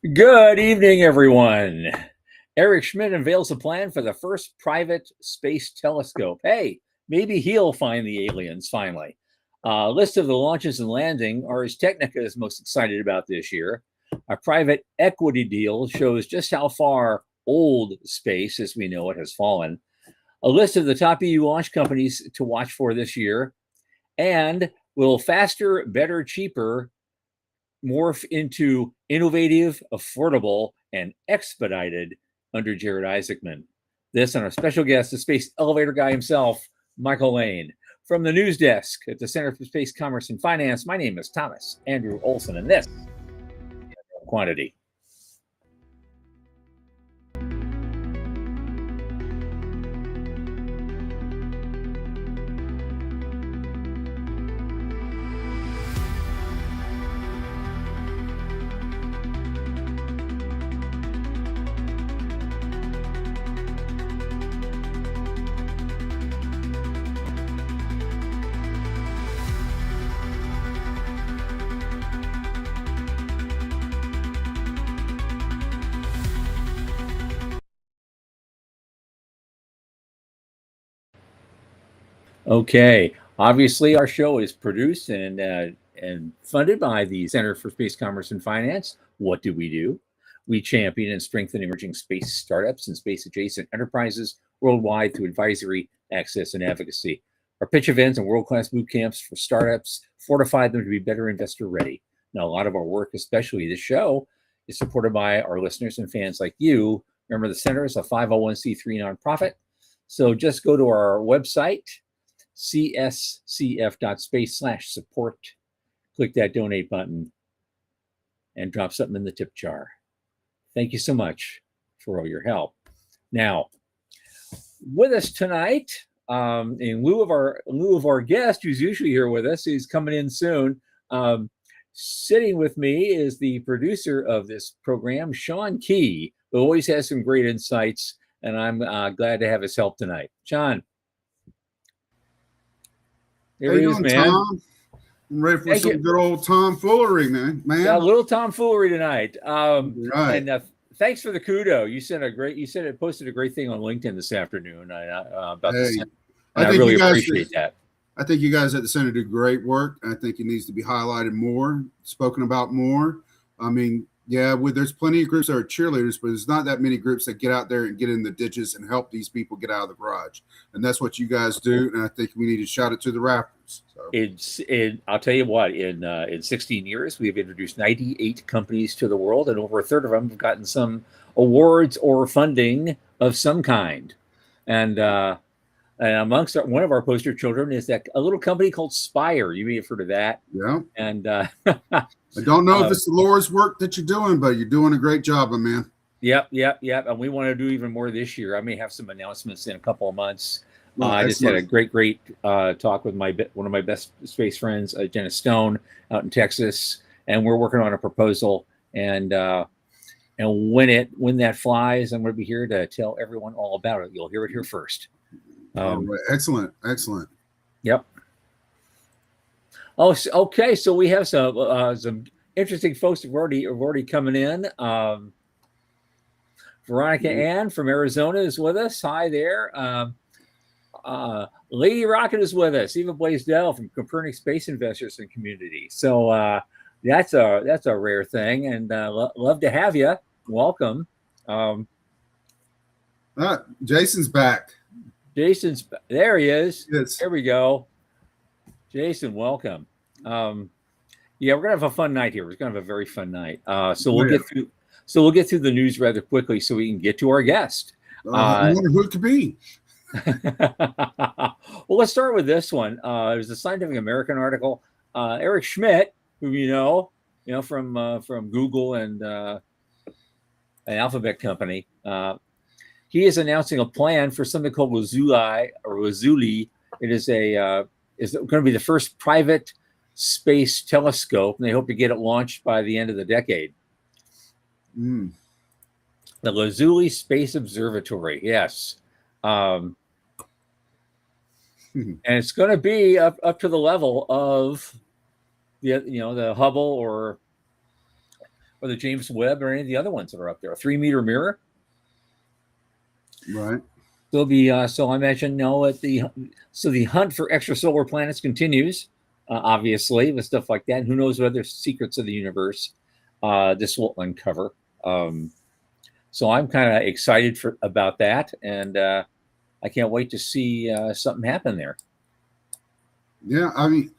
Good evening, everyone. Eric Schmidt unveils a plan for the first private space telescope. Hey, maybe he'll find the aliens finally. A list of the launches and landing Ars Technica is most excited about this year. A private equity deal shows just how far old space, as we know it, has fallen. A list of the top EU launch companies to watch for this year. And will faster, better, cheaper morph into innovative, affordable, and expedited under Jared Isaacman? This and our special guest, the space elevator guy himself, Michael Laine. From the news desk at the Center for Space Commerce and Finance, my name is Thomas Andrew Olson, and this is Quantity. Okay, obviously our show is produced and funded by the Center for Space Commerce and Finance. What do? We champion and strengthen emerging space startups and space adjacent enterprises worldwide through advisory, access, and advocacy. Our pitch events and world-class boot camps for startups fortify them to be better investor ready. Now, a lot of our work, especially this show, is supported by our listeners and fans like you. Remember, the Center is a 501c3 nonprofit. So just go to our website, cscf.space/support. Click that donate button and drop something in the tip jar. Thank you so much for all your help. Now, with us tonight, in lieu of our guest, who's usually here with us, he's coming in soon. Sitting with me is the producer of this program, Sean Key, who always has some great insights, and I'm glad to have his help tonight. Sean. There he is, man. Tom? I'm ready for some good old tomfoolery, man. Yeah, a little tomfoolery tonight. Right. And thanks for the kudo. Posted a great thing on LinkedIn this afternoon about the Center. I really appreciate that. I think you guys at the Center do great work. I think it needs to be highlighted more, spoken about more. I mean, yeah, there's plenty of groups that are cheerleaders, but there's not that many groups that get out there and get in the ditches and help these people get out of the garage. And that's what you guys do. And I think we need to shout it to the rafters. So. I'll tell you what, in 16 years, we've introduced 98 companies to the world, and over a third of them have gotten some awards or funding of some kind. And amongst one of our poster children is a little company called Spire. You may have heard of that. Yeah. And I don't know if it's the Lord's work that you're doing, but you're doing a great job, my man. Yep. And we want to do even more this year. I may have some announcements in a couple of months. I just had a great talk with one of my best space friends, Jenna Stone, out in Texas, and we're working on a proposal. And when that flies, I'm going to be here to tell everyone all about it. You'll hear it here first. Right. Excellent. Yep. Oh, okay. So we have some interesting folks who've already coming in. Veronica Ann from Arizona is with us. Hi there. Lady Rocket is with us. Eva Blaisdell from Copernic Space Investors and Community. So that's a rare thing, and love to have you. Welcome. Jason's back. There he is. Yes. There we go. Jason, welcome. Yeah, we're gonna have a fun night here. We're gonna have a very fun night. So we'll get through the news rather quickly so we can get to our guest. I wonder who it could be. Well, let's start with this one. It was a Scientific American article. Eric Schmidt, who you know from Google and an Alphabet company, he is announcing a plan for something called Lazuli. It is going to be the first private space telescope, and they hope to get it launched by the end of the decade. The Lazuli Space Observatory, yes. And it's going to be up to the level of the Hubble or or the James Webb or any of the other ones that are up there. A 3-meter mirror. Right. There'll be so I mentioned the hunt for extrasolar planets continues, obviously with stuff like that. And who knows what other secrets of the universe this will uncover. So I'm kind of excited about that, and I can't wait to see something happen there. Yeah, I mean,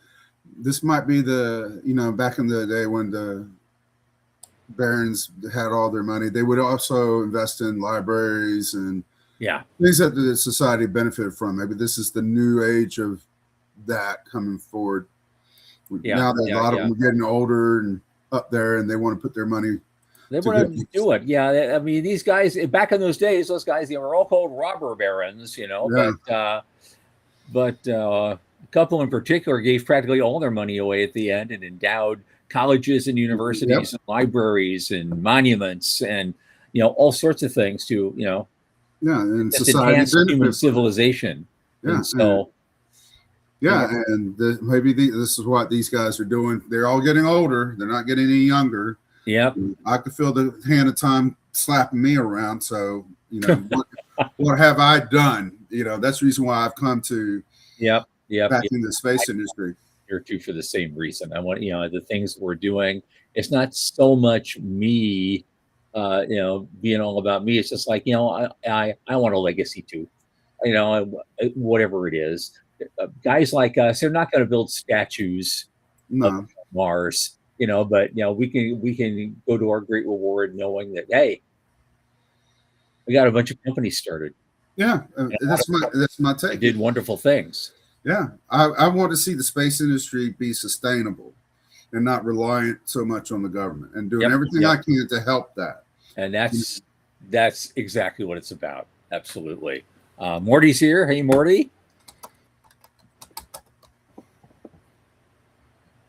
this might be back in the day when the barons had all their money, they would also invest in libraries and things that the society benefited from. Maybe this is the new age of that coming forward. Now that a lot of them are getting older and up there, and they want to put their money. They want to do it. Yeah, I mean, these guys back in those days, those guys, they were all called robber barons, but a couple in particular gave practically all their money away at the end and endowed colleges and universities and libraries and monuments and all sorts of things to and society enhance human civilization. And so maybe this is what these guys are doing. They're all getting older. They're not getting any younger. Yep. I could feel the hand of time slapping me around. So, what have I done? That's the reason why I've come to back in the space industry. Here too for the same reason. I want, the things we're doing, it's not so much me, being all about me. It's just like, I want a legacy too, whatever it is. Guys like us, they're not going to build statues of Mars. But we can go to our great reward knowing that, hey, we got a bunch of companies started. Yeah, that's my take. They did wonderful things. Yeah, I want to see the space industry be sustainable and not reliant so much on the government, and doing everything I can to help that. And that's exactly what it's about. Absolutely. Morty's here. Hey, Morty.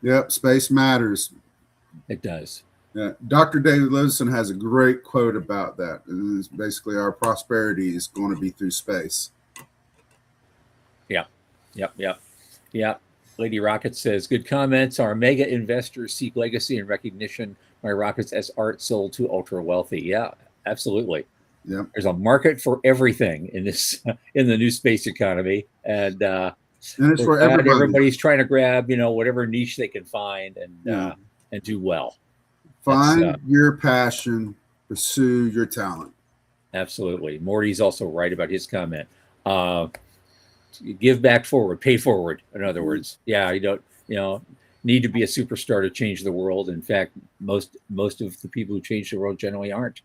Yep, space matters. It does. Yeah, Dr. David Lewison has a great quote about that. And it's basically, our prosperity is going to be through space. Yep. Lady Rocket says, good comments. Our mega investors seek legacy and recognition by rockets as art sold to ultra wealthy. Yeah, absolutely. Yeah. There's a market for everything in the new space economy. And it's for everybody. Everybody's trying to grab, whatever niche they can find and do well. Find your passion, pursue your talent. Absolutely. Morty's also right about his comment. Give back forward, pay forward. In other words, you don't, need to be a superstar to change the world. In fact, most of the people who change the world generally aren't.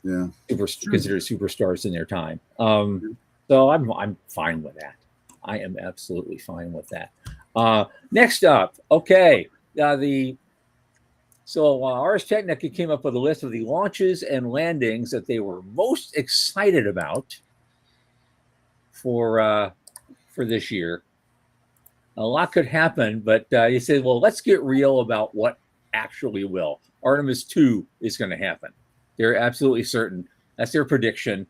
Yeah, considered superstars in their time. So I'm fine with that. I am absolutely fine with that. Next up, okay, Ars Technica came up with a list of the launches and landings that they were most excited about for this year. A lot could happen, but he said, well, let's get real about what actually will. Artemis 2 is going to happen. They're absolutely certain. That's their prediction.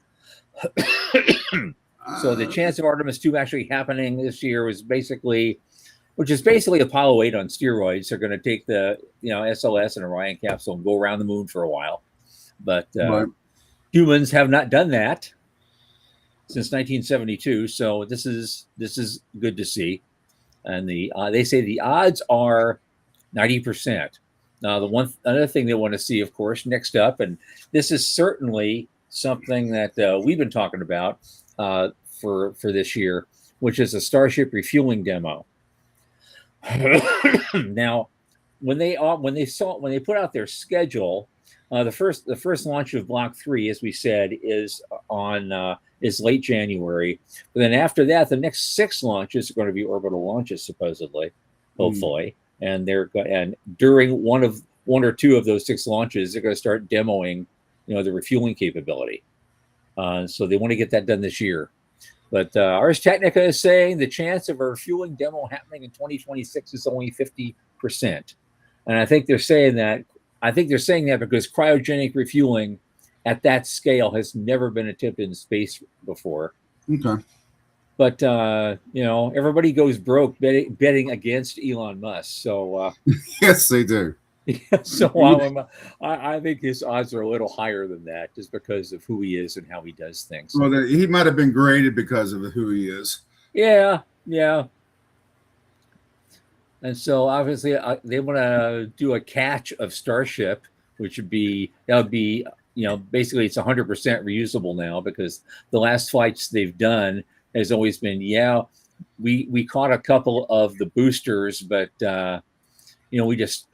So the chance of Artemis 2 actually happening this year is basically Apollo 8 on steroids. They're going to take the SLS and Orion capsule and go around the moon for a while. But humans have not done that since 1972. So this is good to see. And they say the odds are 90%. Now, another thing they want to see, of course, next up, and this is certainly something that we've been talking about for this year, which is a Starship refueling demo. Now, when they put out their schedule, the first launch of Block 3, as we said, is late January. But then after that, the next 6 launches are going to be orbital launches, supposedly, hopefully. And during one or two of those 6 launches, they're going to start demoing, the refueling capability. So they want to get that done this year. But Ars Technica is saying the chance of a refueling demo happening in 2026 is only 50%. And I think they're saying that because cryogenic refueling at that scale has never been attempted in space before. Okay. But everybody goes broke betting against Elon Musk. So yes, they do. So I think his odds are a little higher than that, just because of who he is and how he does things. Well, he might have been graded because of who he is. Yeah, yeah. And so obviously they want to do a catch of Starship, which would be basically it's 100% reusable now, because the last flights they've done has always been, we caught a couple of the boosters, but we just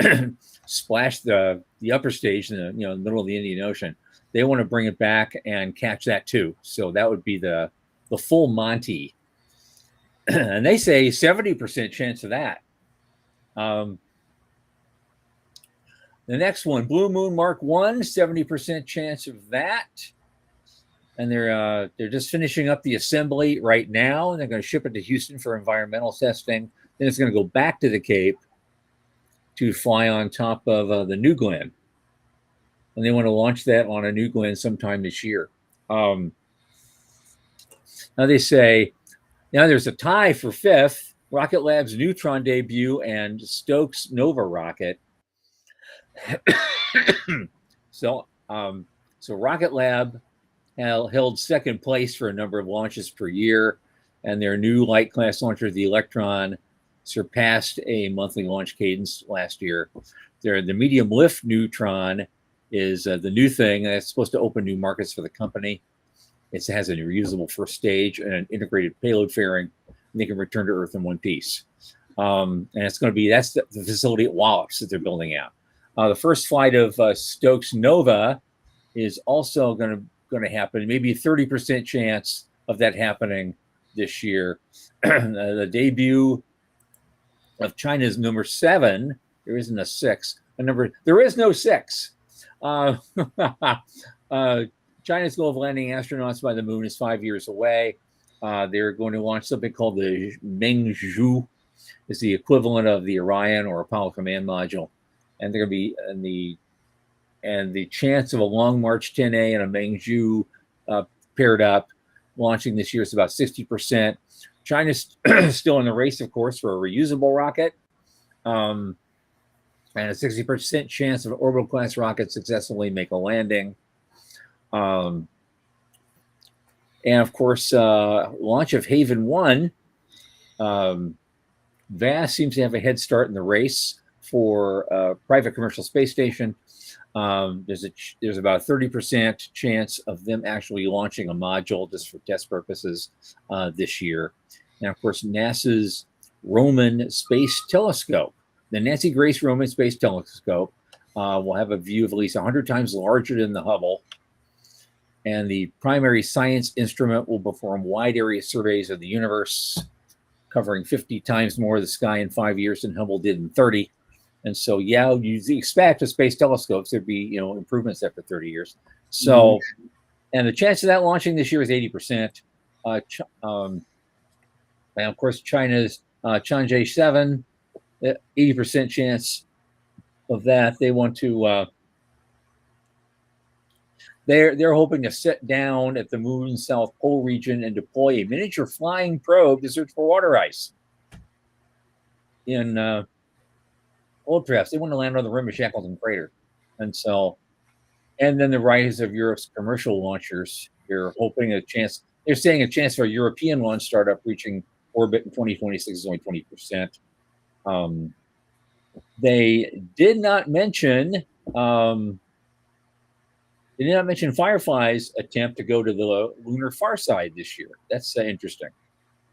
splashed the upper stage in the middle of the Indian Ocean. They want to bring it back and catch that too. So that would be the full Monty. And they say 70% chance of that. The next one, Blue Moon Mark 1, 70% chance of that. And they're just finishing up the assembly right now, and they're going to ship it to Houston for environmental testing. Then it's going to go back to the Cape to fly on top of the New Glenn. And they want to launch that on a New Glenn sometime this year. Now they say, now there's a tie for fifth, Rocket Lab's Neutron debut and Stokes Nova rocket. So Rocket Lab held second place for a number of launches per year, and their new light class launcher, the Electron, surpassed a monthly launch cadence last year. The medium lift Neutron is the new thing that's supposed to open new markets for the company. It has a reusable first stage and an integrated payload fairing, and they can return to Earth in one piece. And it's going to be, that's the facility at Wallops that they're building out. The first flight of Stokes Nova is also going to happen. Maybe a 30% chance of that happening this year. The debut of China's number 7. There isn't a 6. There is no 6. China's goal of landing astronauts by the moon is 5 years away. They're going to launch something called the Mengzhu. It's the equivalent of the Orion or Apollo Command Module. And they're going to be the chance of a Long March 10A and a Mengzhu paired up launching this year is about 60%. China's still in the race, of course, for a reusable rocket. And a 60% chance of an orbital class rocket successfully make a landing. And of course, launch of Haven 1. VAST seems to have a head start in the race for a private commercial space station. There's about a 30% chance of them actually launching a module just for test purposes this year. And of course, NASA's Roman Space Telescope, the Nancy Grace Roman Space Telescope, will have a view of at least 100 times larger than the Hubble. And the primary science instrument will perform wide area surveys of the universe, covering 50 times more of the sky in 5 years than Hubble did in 30. And so, you expect with space telescopes there'd be, improvements after 30 years. So, and the chance of that launching this year is 80%. And of course, China's Chang'e 7, 80% chance of that. They want to. They're hoping to sit down at the moon's South Pole region and deploy a miniature flying probe to search for water ice in old drafts. They want to land on the rim of Shackleton Crater. And then the rise of Europe's commercial launchers. They're hoping they're saying a chance for a European launch startup reaching orbit in 2026 is only 20%. They did not mention Firefly's attempt to go to the lunar far side this year. That's interesting.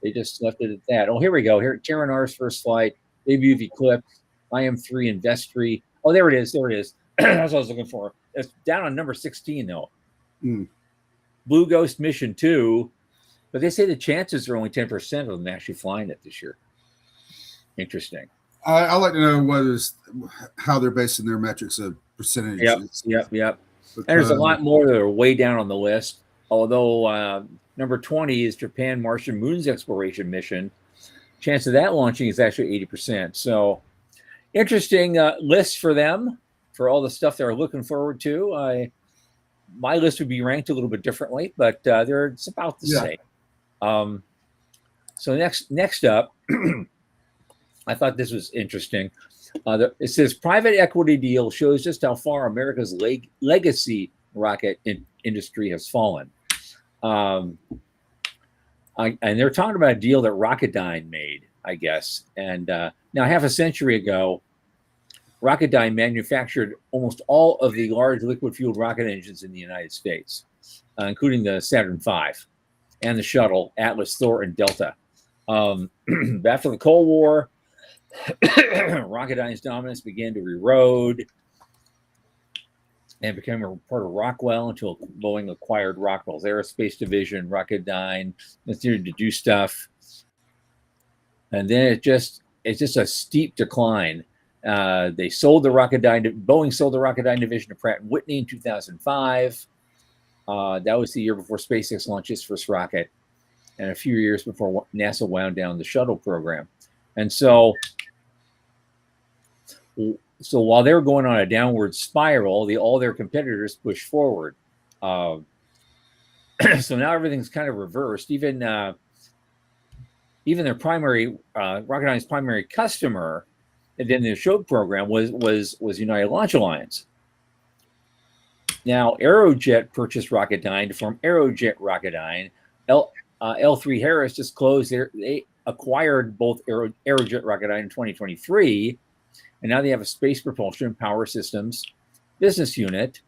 They just left it at that. Oh, here we go. Here, Terran R's first flight, debut of Eclipse, IM-3 and Vestry. Oh, there it is. That's what I was looking for. It's down on number 16, though. Blue Ghost Mission 2. But they say the chances are only 10% of them actually flying it this year. Interesting. I like to know how they're basing their metrics of percentages. Yep. And there's a lot more that are way down on the list. Although number 20 is Japan Martian Moons Exploration Mission. Chance of that launching is actually 80%. So interesting list for them, for all the stuff they're looking forward to. My list would be ranked a little bit differently, but it's about the same. So next up, I thought this was interesting. It says private equity deal shows just how far America's legacy rocket industry has fallen. And they're talking about a deal that Rocketdyne made, I guess. And now, half a century ago, Rocketdyne manufactured almost all of the large liquid-fueled rocket engines in the United States, including the Saturn V and the shuttle, Atlas, Thor, and Delta. After the Cold War, Rocketdyne's dominance began to erode and became a part of Rockwell until Boeing acquired Rockwell's aerospace division. Rocketdyne continued to do stuff, and then it's just a steep decline. Boeing sold the Rocketdyne division to Pratt & Whitney in 2005. That was the year before SpaceX launched its first rocket, and a few years before NASA wound down the shuttle program. And so while they were going on a downward spiral, all their competitors pushed forward. So now everything's kind of reversed. Even their primary Rocketdyne's primary customer, and then the show program was United Launch Alliance. Now Aerojet purchased Rocketdyne to form Aerojet Rocketdyne. L3Harris just closed they acquired both Aerojet Rocketdyne in 2023. And now they have a space propulsion power systems business unit.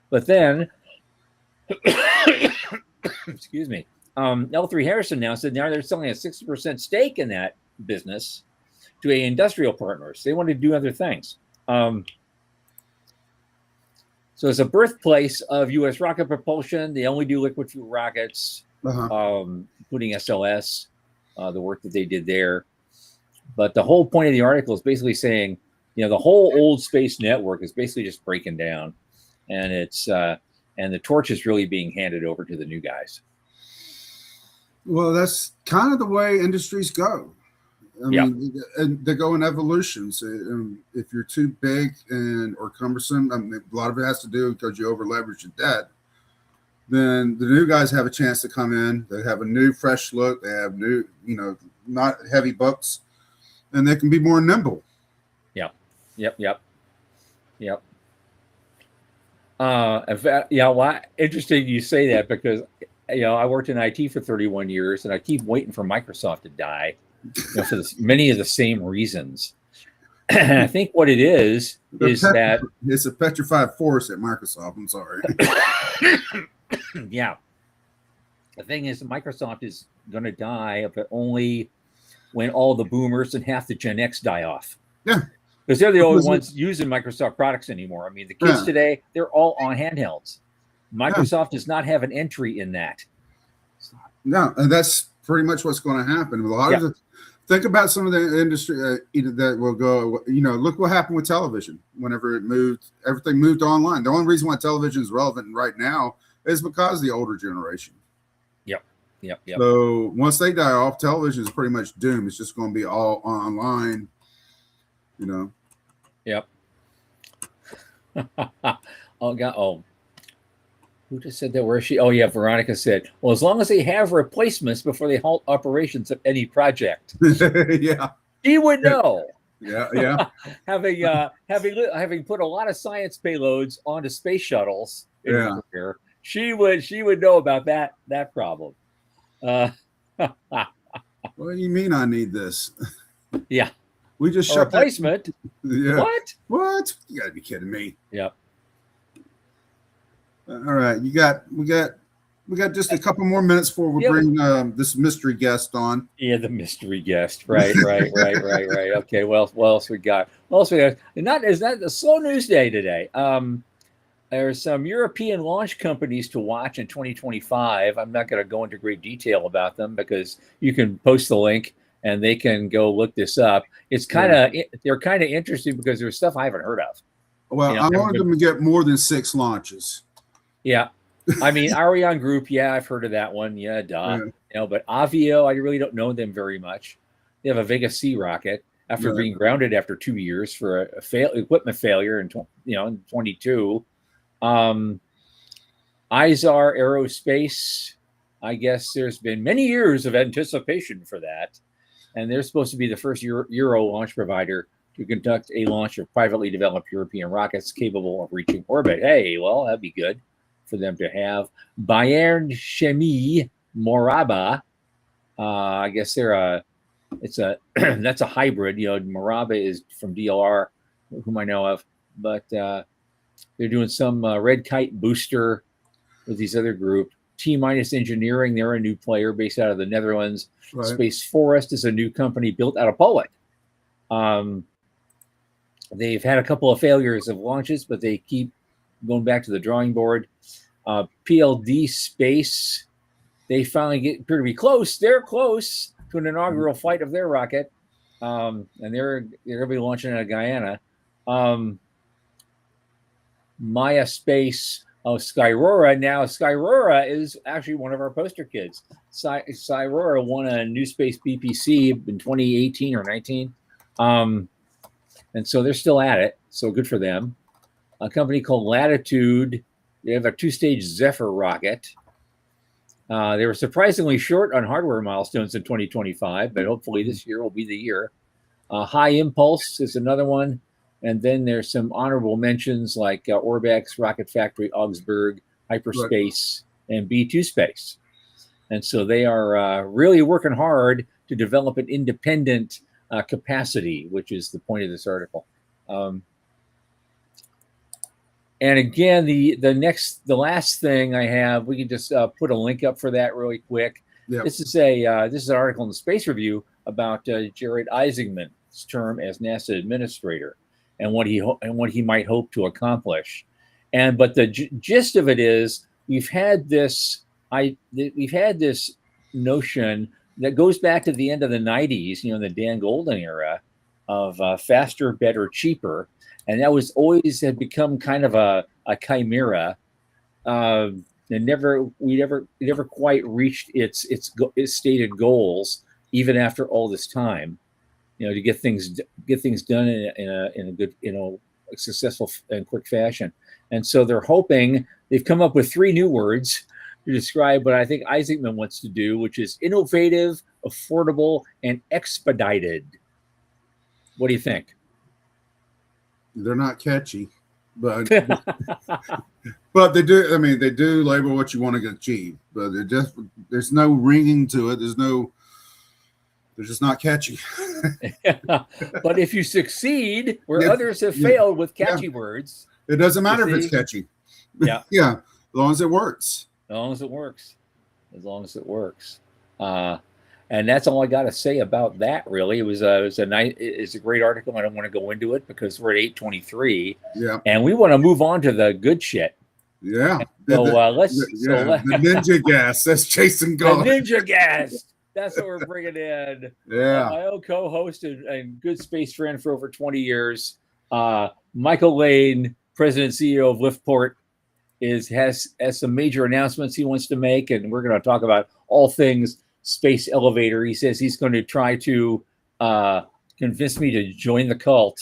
But then, excuse me, L3Harris announced that now they're selling a 60% stake in that business to industrial partners. They want to do other things. So it's a birthplace of U.S. rocket propulsion. They only do liquid fuel rockets, including SLS, the work that they did there. But the whole point of the article is basically saying, the whole old space network is basically just breaking down, and and the torch is really being handed over to the new guys. Well, that's kind of the way industries go. I mean, they go in evolutions. If you're too big or cumbersome, a lot of it has to do because you over leverage your debt. Then the new guys have a chance to come in. They have a new, fresh look. They have new, not heavy books, and they can be more nimble. Yep. In fact, interesting you say that, because I worked in IT for 31 years, and I keep waiting for Microsoft to die, for many of the same reasons. And I think what it is that it's a petrified force at Microsoft. I'm sorry. Yeah. The thing is, Microsoft is going to die, but only when all the boomers and half the Gen X die off. Yeah. Because they're the only ones using Microsoft products anymore. I mean, the kids today, they're all on handhelds. Microsoft does not have an entry in that. No, and that's pretty much what's going to happen. A lot of think about some of the industry that will go. Look what happened with television. Whenever everything moved online. The only reason why television is relevant right now is because of the older generation. Yep. So once they die off, television is pretty much doomed. It's just going to be all online. Yep. Oh, who just said that? Where is she? Oh, yeah, Veronica said, well, as long as they have replacements before they halt operations of any project. Yeah. She would know. Yeah. having put a lot of science payloads onto space shuttles in her career, she would know about that problem. What do you mean I need this? Yeah. We just shut replacement. Yeah. What? You gotta be kidding me. Yep. All right. We got just a couple more minutes before we bring this mystery guest on. Yeah, the mystery guest. Right. Okay. Well, what else we got? And that is a slow news day today. There's some European launch companies to watch in 2025. I'm not going to go into great detail about them because you can post the link and they can go look this up. It's they're kind of interesting because there's stuff I haven't heard of. Well, I wanted them to get more than 6 launches. Yeah. I mean, Ariane Group, I've heard of that one. Yeah, duh. But Avio, I really don't know them very much. They have a Vega C rocket after being grounded after 2 years for equipment failure in 22. Izar Aerospace, I guess there's been many years of anticipation for that. And they're supposed to be the first Euro launch provider to conduct a launch of privately developed European rockets capable of reaching orbit. Hey, well, that'd be good for them to have. Bayern Chemie Moraba. I guess that's a hybrid. Moraba is from DLR, whom I know of, but they're doing some Red Kite booster with these other group. T-Minus Engineering, they're a new player based out of the Netherlands. Right. Space Forest is a new company built out of Poland. They've had a couple of failures of launches, but they keep going back to the drawing board. PLD Space, they finally appear to be close. They're close to an inaugural flight of their rocket, and they're going to be launching out of Guyana. Maya Space, Skyrora. Now, Skyrora is actually one of our poster kids. Skyrora won a New Space BPC in 2018 or 19. And so they're still at it. So good for them. A company called Latitude. They have a 2-stage Zephyr rocket. They were surprisingly short on hardware milestones in 2025, but hopefully this year will be the year. High Impulse is another one. And then there's some honorable mentions like Orbex, Rocket Factory, Augsburg, Hyperspace, and B2 Space. And so they are really working hard to develop an independent capacity, which is the point of this article. And again, the last thing I have, we can just put a link up for that really quick. Yep. This is an article in the Space Review about Jared Isaacman's term as NASA administrator and what he might hope to accomplish. But the gist of it is we've had this notion that goes back to the end of the 90s, the Dan Golden era of faster, better, cheaper. And that was always had become kind of a chimera. And we never quite reached its stated goals, even after all this time, to get things done in a good, a successful and quick fashion. And so they're hoping, they've come up with 3 new words to describe what I think Isaacman wants to do, which is innovative, affordable, and expedited. What do you think? They're not catchy, but but they do. I mean, they do label what you want to achieve, but there's no ringing to it. They're just not catchy. But if you succeed where others have failed with catchy words, it doesn't matter if it's catchy. Yeah, yeah, as long as it works. As long as it works. And that's all I got to say about that. Really, it's a great article. I don't want to go into it because we're at 8:23. Yeah, and we want to move on to the good shit. Yeah. So the ninja gas. That's Jason Gall. The ninja gas. That's what we're bringing in. Yeah. My old co-host and good space friend for over 20 years, Michael Laine, President and CEO of LiftPort, has some major announcements he wants to make, and we're going to talk about all things space elevator. He says he's going to try to convince me to join the cult.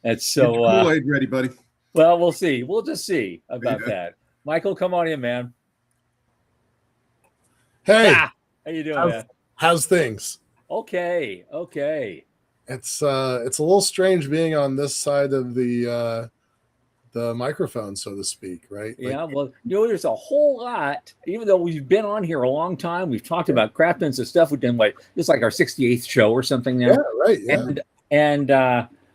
And so, Kool-Aid ready, buddy. Well, we'll see. We'll just see about that. Michael, come on in, man. Hey, how you doing, man? How's things? Okay. It's a little strange being on this side of the microphone, so to speak, right? Yeah, well, there's a whole lot. Even though we've been on here a long time, we've talked about crap tons of stuff. We've done this like our 68th show or something now. Yeah, right. Yeah.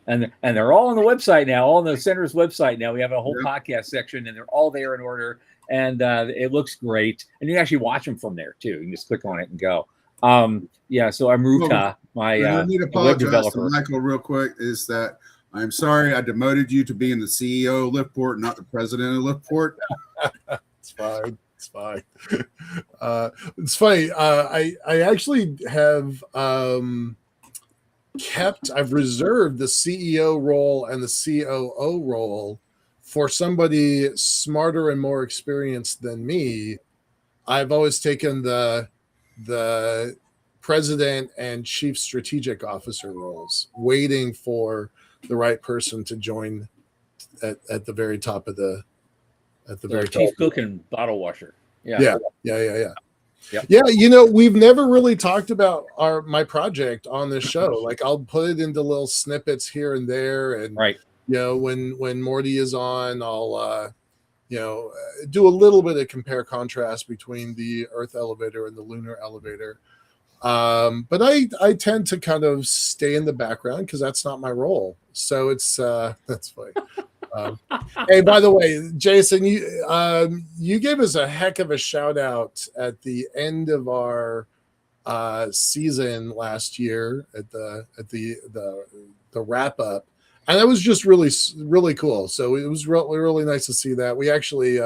And they're all on the website now, all on the center's website now. We have a whole podcast section, and they're all there in order. And it looks great. And you can actually watch them from there too. You can just click on it and go. So Amruta, my web developer. To Michael real quick is that I'm sorry I demoted you to being the CEO of LiftPort, not the president of LiftPort. It's fine. It's funny. I actually have I've reserved the CEO role and the COO role for somebody smarter and more experienced than me. I've always taken the president and chief strategic officer roles, waiting for the right person to join at the very top of the chief cook and bottle washer. Yeah. Yep. Yeah, we've never really talked about my project on this show. Like, I'll put it into little snippets here and there, and Right. when Morty is on, I'll do a little bit of compare contrast between the Earth elevator and the Lunar elevator. But I tend to kind of stay in the background because that's not my role. So it's that's funny. Hey, by the way, Jason, you gave us a heck of a shout out at the end of our season last year at the wrap up, and that was just really cool. So it was really nice to see that. We actually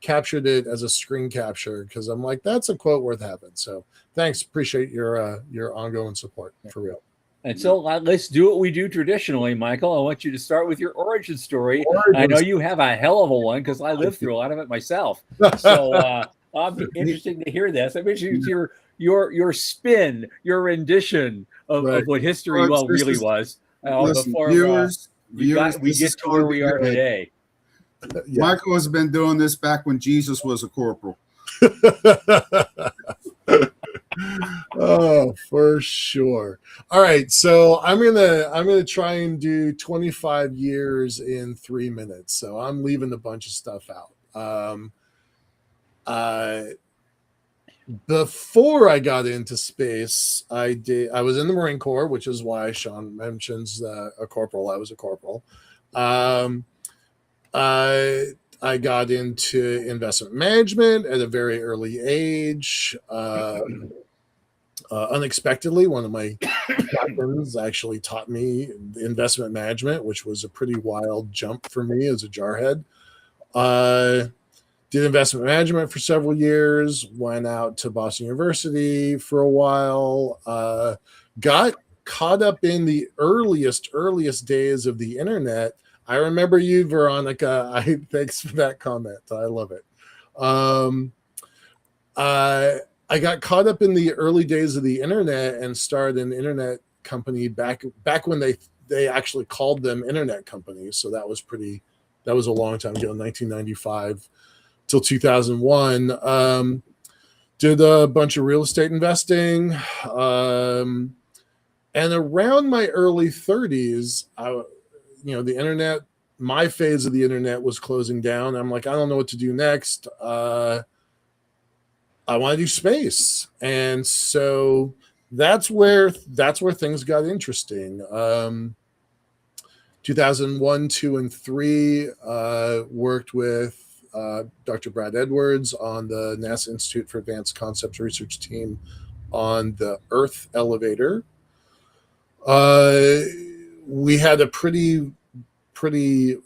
captured it as a screen capture because I'm like, that's a quote worth having. So thanks, appreciate your ongoing support, for real. And so let's do what we do traditionally, Michael. I want you to start with your origin story. I know you have a hell of a one because I lived through a lot of it myself. So I'll be interesting to hear this. I mean, your spin, your rendition of what history really was. Listen, before viewers, we get to where we are today. Yeah. Michael has been doing this back when Jesus was a corporal. Oh, for sure. All right, so I'm gonna try and do 25 years in 3 minutes. So I'm leaving a bunch of stuff out. Before I got into space, I was in the Marine Corps, which is why Sean mentions a corporal. I was a corporal. I got into investment management at a very early age. Unexpectedly, one of my captains actually taught me investment management, which was a pretty wild jump for me as a jarhead. Did investment management for several years, went out to Boston University for a while, got caught up in the earliest days of the internet. I remember you, Veronica. Thanks for that comment. I love it. I got caught up in the early days of the internet and started an internet company back when they actually called them internet companies. So that was a long time ago, 1995 till 2001. Did a bunch of real estate investing. And around my early 30s, the internet, my phase of the internet was closing down. I'm like, I don't know what to do next. I want to do space. And so that's where things got interesting. 2001, 2, and 3, worked with Dr. Brad Edwards on the NASA Institute for Advanced Concepts Research team on the Earth elevator. We had a pretty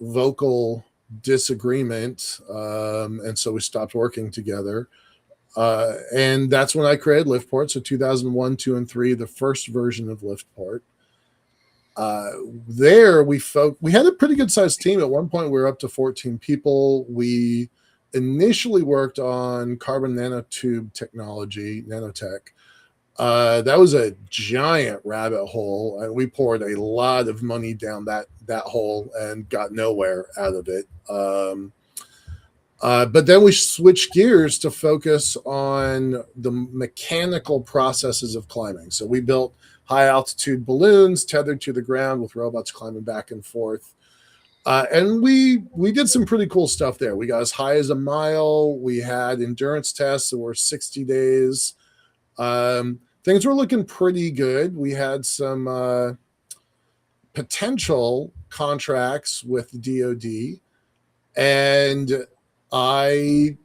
vocal disagreement, and so we stopped working together. And that's when I created LiftPort. So 2001, 2, and 3, the first version of LiftPort. There we had a pretty good sized team. At one point, we were up to 14 people. We initially worked on carbon nanotube technology, nanotech. That was a giant rabbit hole, and we poured a lot of money down that hole and got nowhere out of it. But then we switched gears to focus on the mechanical processes of climbing. So we built high altitude balloons tethered to the ground with robots climbing back and forth. And we did some pretty cool stuff there. We got as high as a mile. We had endurance tests that were 60 days. Things were looking pretty good. We had some potential contracts with DoD. And it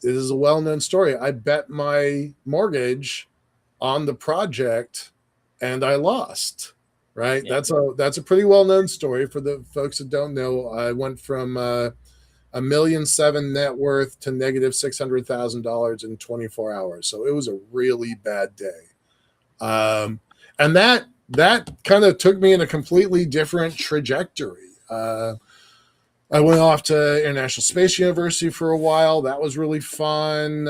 is a well-known story. I bet my mortgage on the project and I lost, right? Yeah. That's a pretty well-known story for the folks that don't know. I went from $1.7 million net worth to negative $600,000 in 24 hours. So it was a really bad day. And that kind of took me in a completely different trajectory. I went off to International Space University for a while. That was really fun.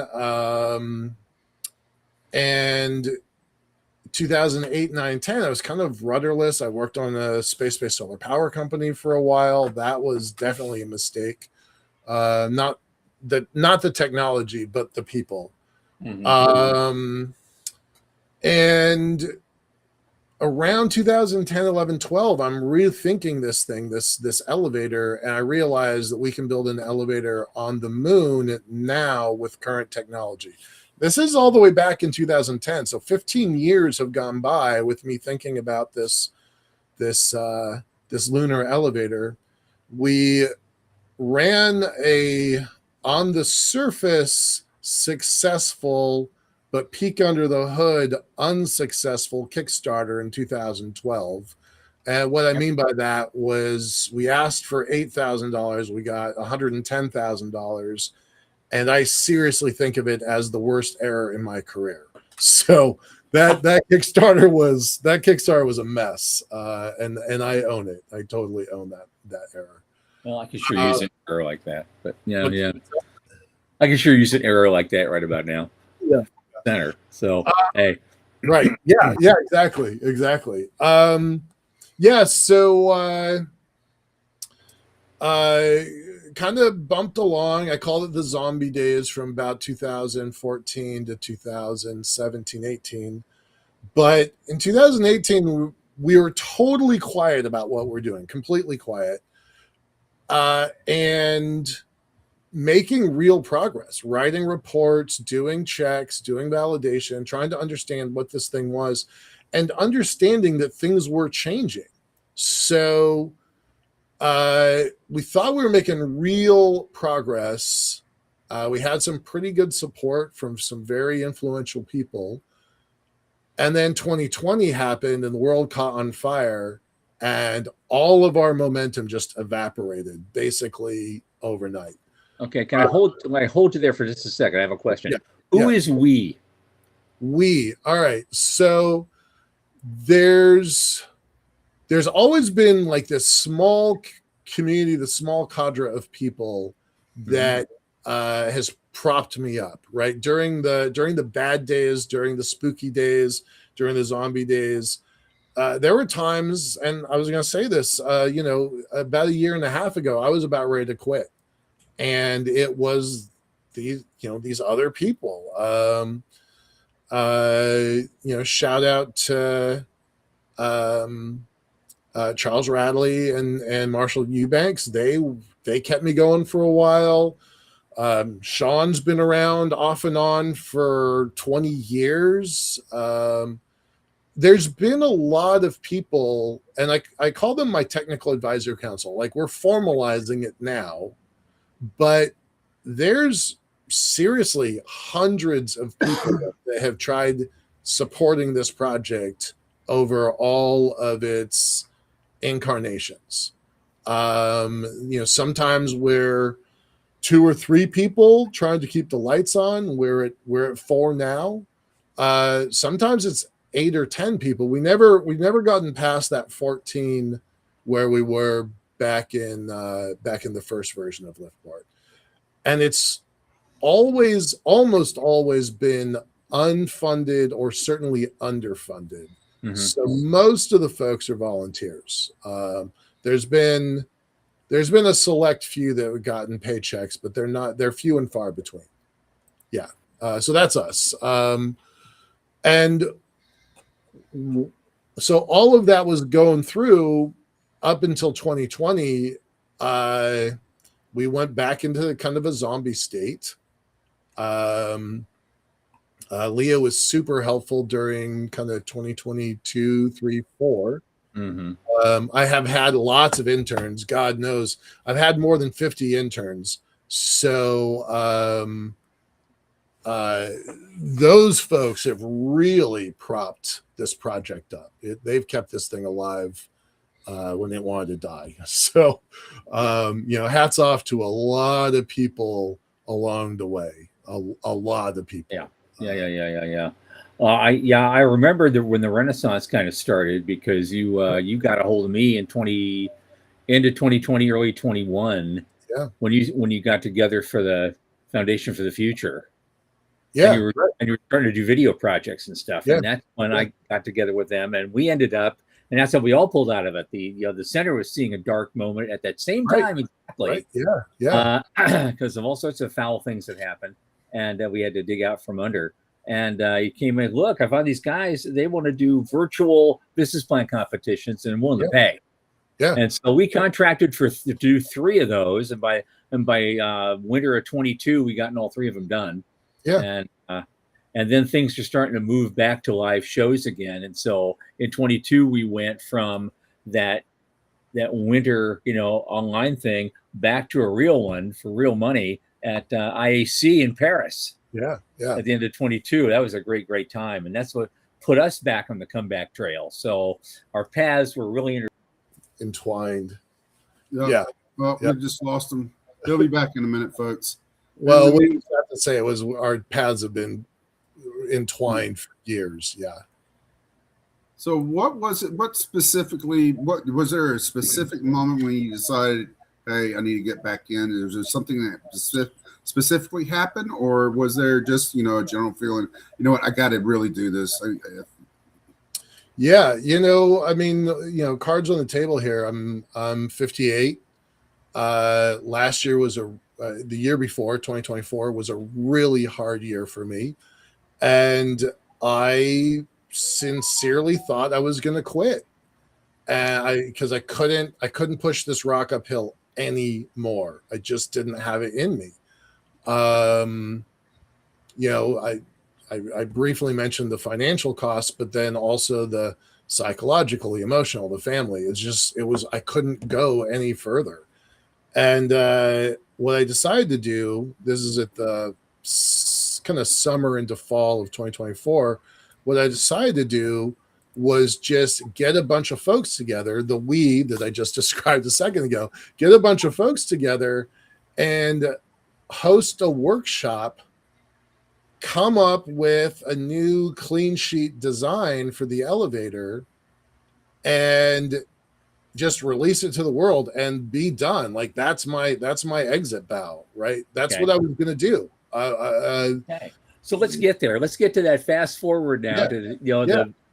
And 2008, 9, 10, I was kind of rudderless. I worked on a space-based solar power company for a while. That was definitely a mistake. Not the technology, but the people. And around 2010, 11, 12, I'm rethinking this elevator, and I realized that we can build an elevator on the moon now with current technology. This is all the way back in 2010, so 15 years have gone by with me thinking about this lunar elevator. We ran a on the surface successful but peek under the hood unsuccessful Kickstarter in 2012. And what I mean by that was we asked for $8,000, we got $110,000, and I seriously think of it as the worst error in my career. So that Kickstarter was a mess, and I own it. I totally own that error. Well, I can sure use an error like that, but yeah, I can sure use an error like that right about now. Yeah, center. So hey, right, yeah, exactly. Yeah, so kind of bumped along. I called it the zombie days from about 2014 to 2017, 18. But in 2018, we were totally quiet about what we're doing, completely quiet, and making real progress, writing reports, doing checks, doing validation, trying to understand what this thing was, and understanding that things were changing. So we thought we were making real progress. We had some pretty good support from some very influential people. And then 2020 happened and the world caught on fire, and all of our momentum just evaporated basically overnight. Okay, can I hold you there for just a second? I have a question. Yeah, Who is we? We. All right. So there's always been like this small community, the small cadre of people that has propped me up, right? During the bad days, during the spooky days, during the zombie days, there were times, and I was going to say this, about a year and a half ago, I was about ready to quit. And it was these other people. Shout out to Charles Radley and Marshall Eubanks. They kept me going for a while. Sean's been around off and on for 20 years. There's been a lot of people, and I call them my technical advisor council. Like, we're formalizing it now. But there's seriously hundreds of people that have tried supporting this project over all of its incarnations. Sometimes we're 2 or 3 people trying to keep the lights on. We're at 4 now. Sometimes it's 8 or 10 people. We've never gotten past that 14 where we were back in the first version of LiftPort, and it's almost always been unfunded or certainly underfunded. So most of the folks are volunteers. There's been a select few that have gotten paychecks, but they're few and far between. Yeah, so that's us. And so all of that was going through. Up until 2020, we went back into kind of a zombie state. Leah was super helpful during kind of 2022, 3, 4. I have had lots of interns. God knows, I've had more than 50 interns. So those folks have really propped this project up. They've kept this thing alive when they wanted to die. So, hats off to a lot of people along the way. A lot of people. Yeah. I remember when the Renaissance kind of started, because you got a hold of me in into 2020, early 21. Yeah. When you got together for the Foundation for the Future. Yeah. And you were starting to do video projects and stuff. Yeah. And that's when I got together with them, and we ended up. And that's how we all pulled out of it. The center was seeing a dark moment at that same time, exactly. Right. Yeah. Because of all sorts of foul things that happened. and we had to dig out from under. And he came in, look, I found these guys, they want to do virtual business plan competitions and willing to pay. Yeah. And so we contracted to do 3 of those. And by winter of 22, we gotten all 3 of them done. Yeah. And then things are starting to move back to live shows again. And so in 22, we went from that winter, online thing back to a real one for real money at IAC in Paris. Yeah. At the end of 22. That was a great time. And that's what put us back on the comeback trail. So our paths were really entwined. Yeah. Well, we just lost them. They'll be back in a minute, folks. Well, we have to say our paths have been entwined for years. Yeah. So what was it? What specifically? What was there a specific moment when you decided, hey, I need to get back in? Was there something that specifically happened, or was there just a general feeling? You know what? I got to really do this. Yeah, I mean, cards on the table here. I'm 58. Last year was the year before, 2024 was a really hard year for me, and I sincerely thought I was going to quit, and because I couldn't push this rock uphill anymore. I just didn't have it in me. I briefly mentioned the financial costs, but then also the psychological, the emotional, the family. I couldn't go any further. And what I decided to do, this is at the kind of summer into fall of 2024, what I decided to do was just get a bunch of folks together, the we that I just described a second ago, get a bunch of folks together and host a workshop, come up with a new clean sheet design for the elevator, and just release it to the world and be done. Like that's my exit bow, right? That's what I was going to do. Okay. So let's get there. Let's get to that fast forward now to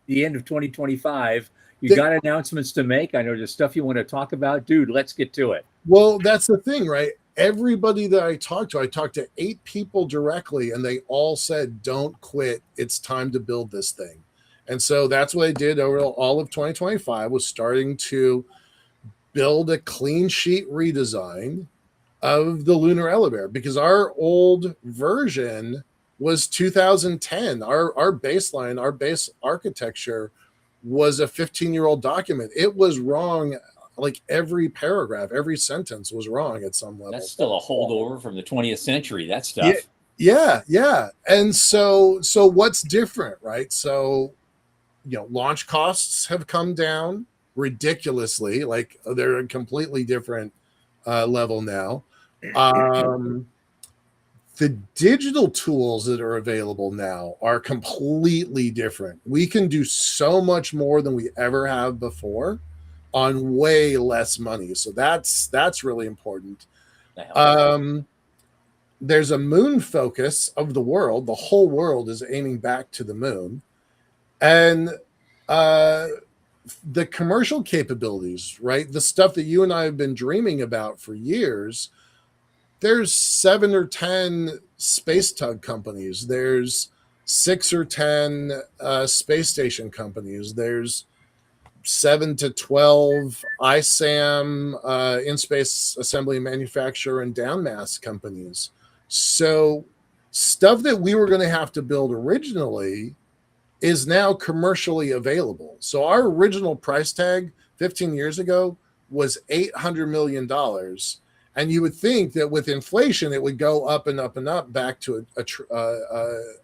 the end of 2025. You got announcements to make. I know there's stuff you want to talk about, dude. Let's get to it. Well, that's the thing, right? Everybody that I talked to 8 people directly, and they all said, don't quit. It's time to build this thing. And so that's what I did over all of 2025, was starting to build a clean sheet redesign of the Lunar elevator, because our old version was 2010. Our baseline, our base architecture was a 15-year-old document. It was wrong. Like every paragraph, every sentence was wrong at some level. That's still a holdover from the 20th century, that stuff. Yeah. And so what's different, right? So, launch costs have come down ridiculously. Like they're a completely different level now. The digital tools that are available now are completely different. We can do so much more than we ever have before on way less money. So that's really important. There's a moon focus of the world. The whole world is aiming back to the moon. And the commercial capabilities, right? The stuff that you and I have been dreaming about for years. There's 7 or 10 space tug companies. There's 6 or 10 space station companies. There's 7 to 12 ISAM, in-space assembly and manufacture and downmass companies. So stuff that we were going to have to build originally is now commercially available. So our original price tag 15 years ago was $800 million. And you would think that with inflation, it would go up and up and up back to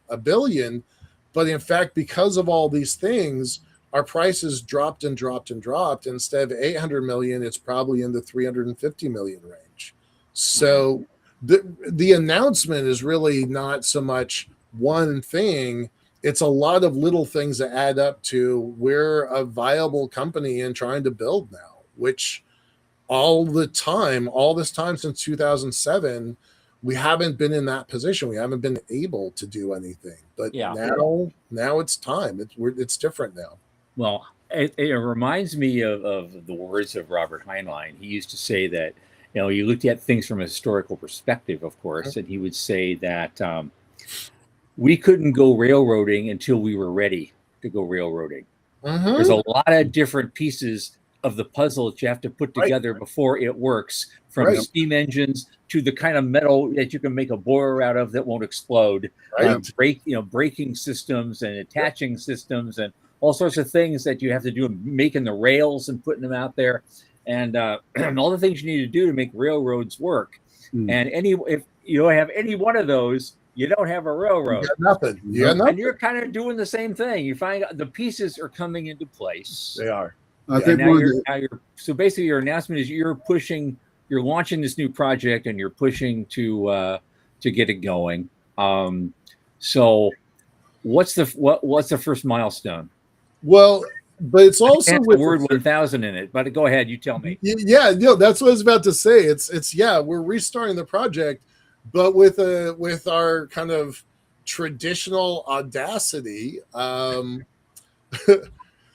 a billion. But in fact, because of all these things, our prices dropped and dropped and dropped. Instead of 800 million, it's probably in the 350 million range. So the announcement is really not so much one thing. It's a lot of little things that add up to we're a viable company and trying to build now, which all this time since 2007, we haven't been in that position. We haven't been able to do anything. But now it's time. It's different now. Well, it reminds me of the words of Robert Heinlein. He used to say that, you looked at things from a historical perspective, of course, and he would say that we couldn't go railroading until we were ready to go railroading. There's a lot of different pieces of the puzzle that you have to put together before it works, from steam engines to the kind of metal that you can make a boiler out of that won't explode, braking systems and attaching systems and all sorts of things that you have to do, making the rails and putting them out there, and all the things you need to do to make railroads work. And if you don't have any one of those, you don't have a railroad. You got nothing. You got nothing. And you're kind of doing the same thing. You find the pieces are coming into place. They are. I think so basically your announcement is you're launching this new project and you're pushing to get it going. So what's the first milestone? Well, but it's also with the word 1,000 in it. But go ahead, you tell me. Yeah, that's what I was about to say. It's we're restarting the project, but with our kind of traditional audacity.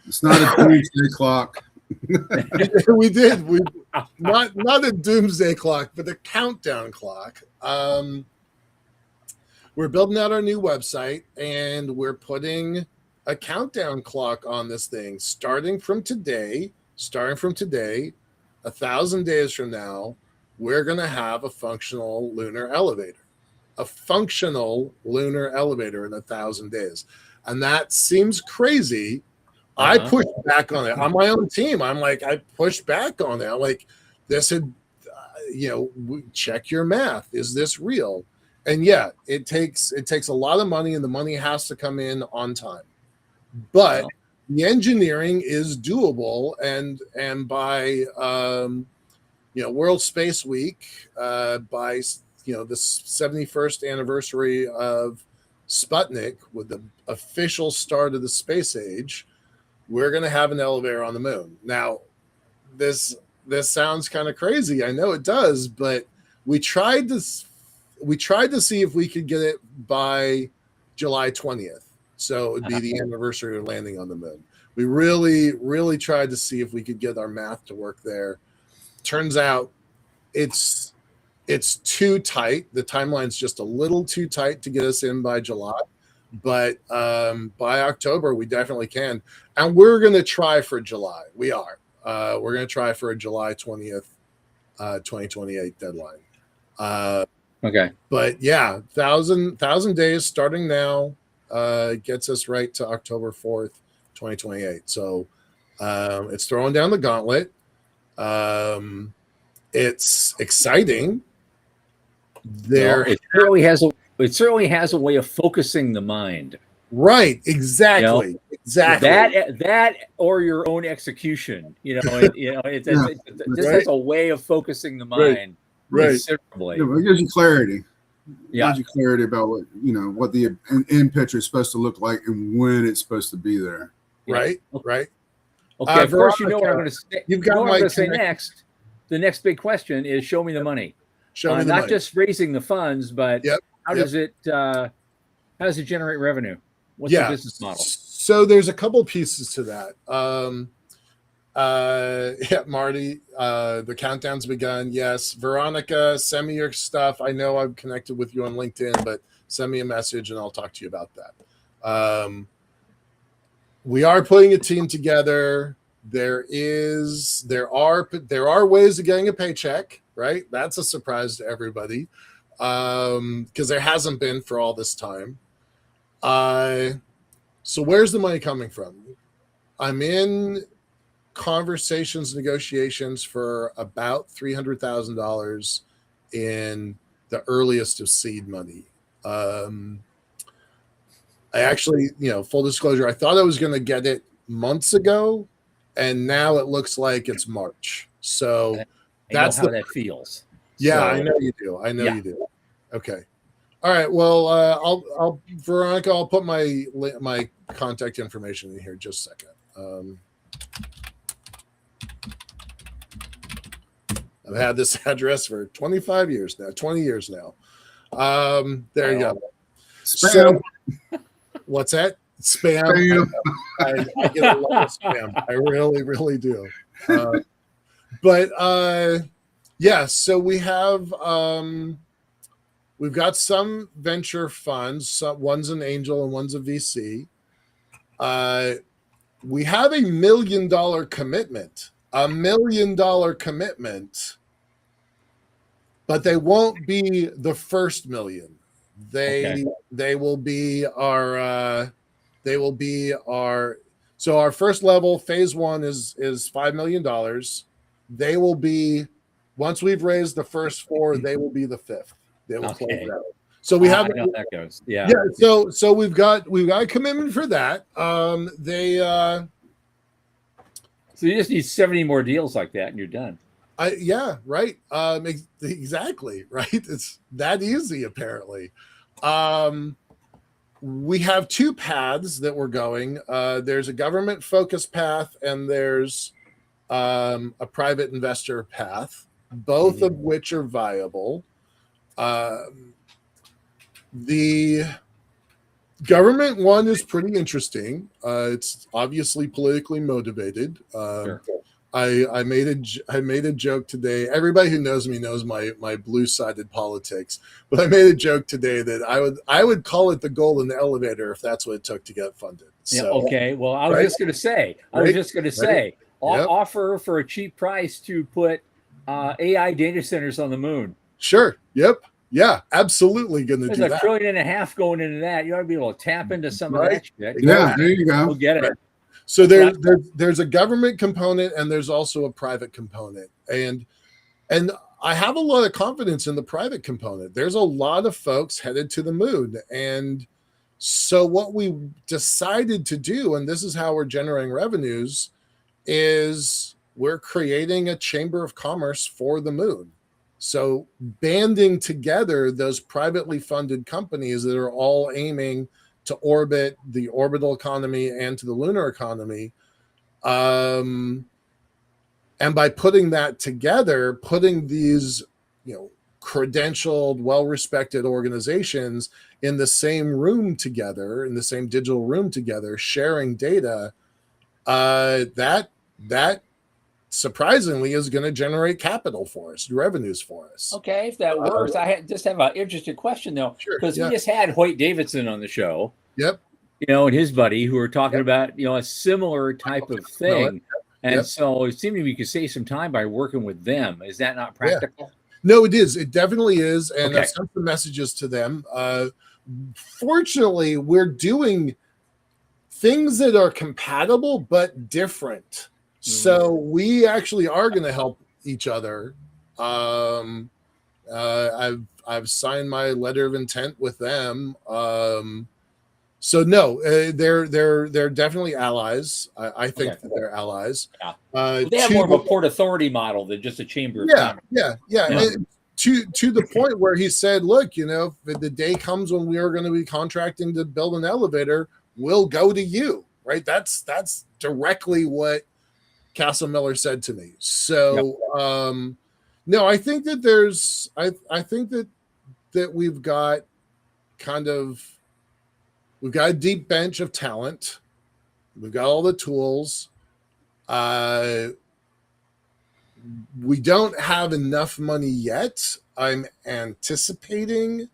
It's not a doomsday clock. We not a doomsday clock, but a countdown clock. We're building out our new website, and we're putting a countdown clock on this thing, starting from today, 1,000 days from now, we're going to have a functional lunar elevator in 1,000 days. And that seems crazy. I pushed back on it on my own team. I'm like, I pushed back on it. I'm like, this had, check your math. Is this real? And yeah, it takes a lot of money, and the money has to come in on time. But the engineering is doable, and by World Space Week, by the 71st anniversary of Sputnik, with the official start of the space age, we're going to have an elevator on the moon. Now, this sounds kind of crazy. I know it does, but we tried to see if we could get it by July 20th. So it would be the anniversary of landing on the moon. We really, really tried to see if we could get our math to work there. Turns out it's too tight. The timeline's just a little too tight to get us in by July. But by October, we definitely can. And we're going to try for July. We are. We're going to try for a July 20th, 2028 deadline. Okay. But yeah, 1,000 days starting now gets us right to October 4th, 2028. So it's throwing down the gauntlet. It's exciting. It certainly has a way of focusing the mind. Right. Exactly. Exactly. That or your own execution. It just has a way of focusing the mind. Right. Considerably. It gives you clarity. Yeah. Gives you clarity about what the end picture is supposed to look like and when it's supposed to be there. Right. Right. Okay. Of course, what I'm going to say. You've got what I'm going to say next. The next big question is: show me the money. Show me the not money. Just raising the funds, but how does it generate revenue? What's the business model? So there's a couple pieces to that. Marty, the countdown's begun. Yes. Veronica, send me your stuff. I know I've connected with you on LinkedIn, but send me a message and I'll talk to you about that. We are putting a team together. There are ways of getting a paycheck, right? That's a surprise to everybody. Because there hasn't been for all this time. So where's the money coming from? I'm in negotiations for about $300,000 in the earliest of seed money. I actually, full disclosure, I thought I was going to get it months ago, and now it looks like it's March. So that's how that feels. Yeah, so, I know you do. You do. Okay. All right. Well, Veronica, I'll put my contact information in here just a second. I've had this address for 20 years now. There you go. Spam. So, what's that? Spam. I get a lot of spam. I really, really do. So we have we've got some venture funds. One's an angel and one's a VC. We have $1 million commitment. $1 million commitment, but they won't be the first million. They will be our so our first level, phase 1 is $5 million. They will be, once we've raised the first 4, they will be the 5th. They will close it out. So we have, I know how that goes. Yeah. So we've got a commitment for that. So you just need 70 more deals like that, and you're done. Yeah, right. Exactly, right. It's that easy, apparently. We have 2 paths that we're going. There's a government-focused path, and there's a private investor path, both of which are viable. The government one is pretty interesting. It's obviously politically motivated. Sure. I made a joke today. Everybody who knows me knows my blue-sided politics, but I made a joke today that I would call it the golden elevator if that's what it took to get funded. Yeah. So, Okay. Well, I was just going to say, offer for a cheap price to put AI data centers on the moon. Sure. Yep. Yeah. Absolutely going to do There's that. $1.5 trillion going into that. You ought to be able to tap into some of that shit. Yeah, there you go. We'll get it. Right. So there's a government component and there's also a private component. And I have a lot of confidence in the private component. There's a lot of folks headed to the moon. And so what we decided to do, and this is how we're generating revenues, is we're creating a chamber of commerce for the moon. So banding together those privately funded companies that are all aiming to orbit the orbital economy and to the lunar economy. And by putting that together, putting these, credentialed, well-respected organizations in the same room together, in the same digital room together, sharing data, that surprisingly is going to generate capital for us, revenues for us. Okay, if that works. I just have an interesting question though, because we just had Hoyt Davidson on the show. Yep. And his buddy who were talking about a similar type of thing, and so it seemed to me you could save some time by working with them. Is that not practical? No, it is. It definitely is, and I've sent the messages to them. Fortunately, we're doing things that are compatible but different. So we actually are going to help each other. I've signed my letter of intent with them. So no, they're definitely allies. I think that they're allies. Yeah. They have more of a port authority model than just a chamber of commerce. Yeah. And to the point where he said, look, if the day comes when we are going to be contracting to build an elevator, we'll go to you. Right. That's directly what Castle Miller said to me. So, no, I think that I think that we've got a deep bench of talent. We've got all the tools. We don't have enough money yet. I'm anticipating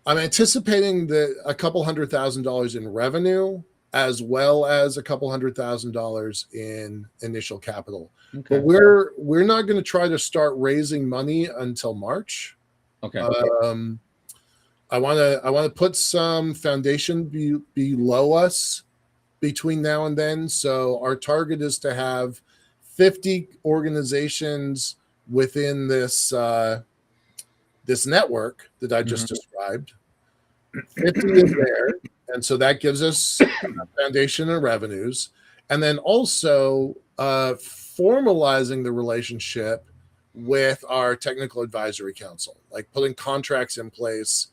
that a couple $100,000 in revenue, as well as a couple $100,000 in initial capital. Okay. But we're not going to try to start raising money until March. Okay. I want to put some foundation below us between now and then. So our target is to have 50 organizations within this this network that I just described. 50 is there. And so that gives us a foundation of revenues. And then also formalizing the relationship with our technical advisory council, like putting contracts in place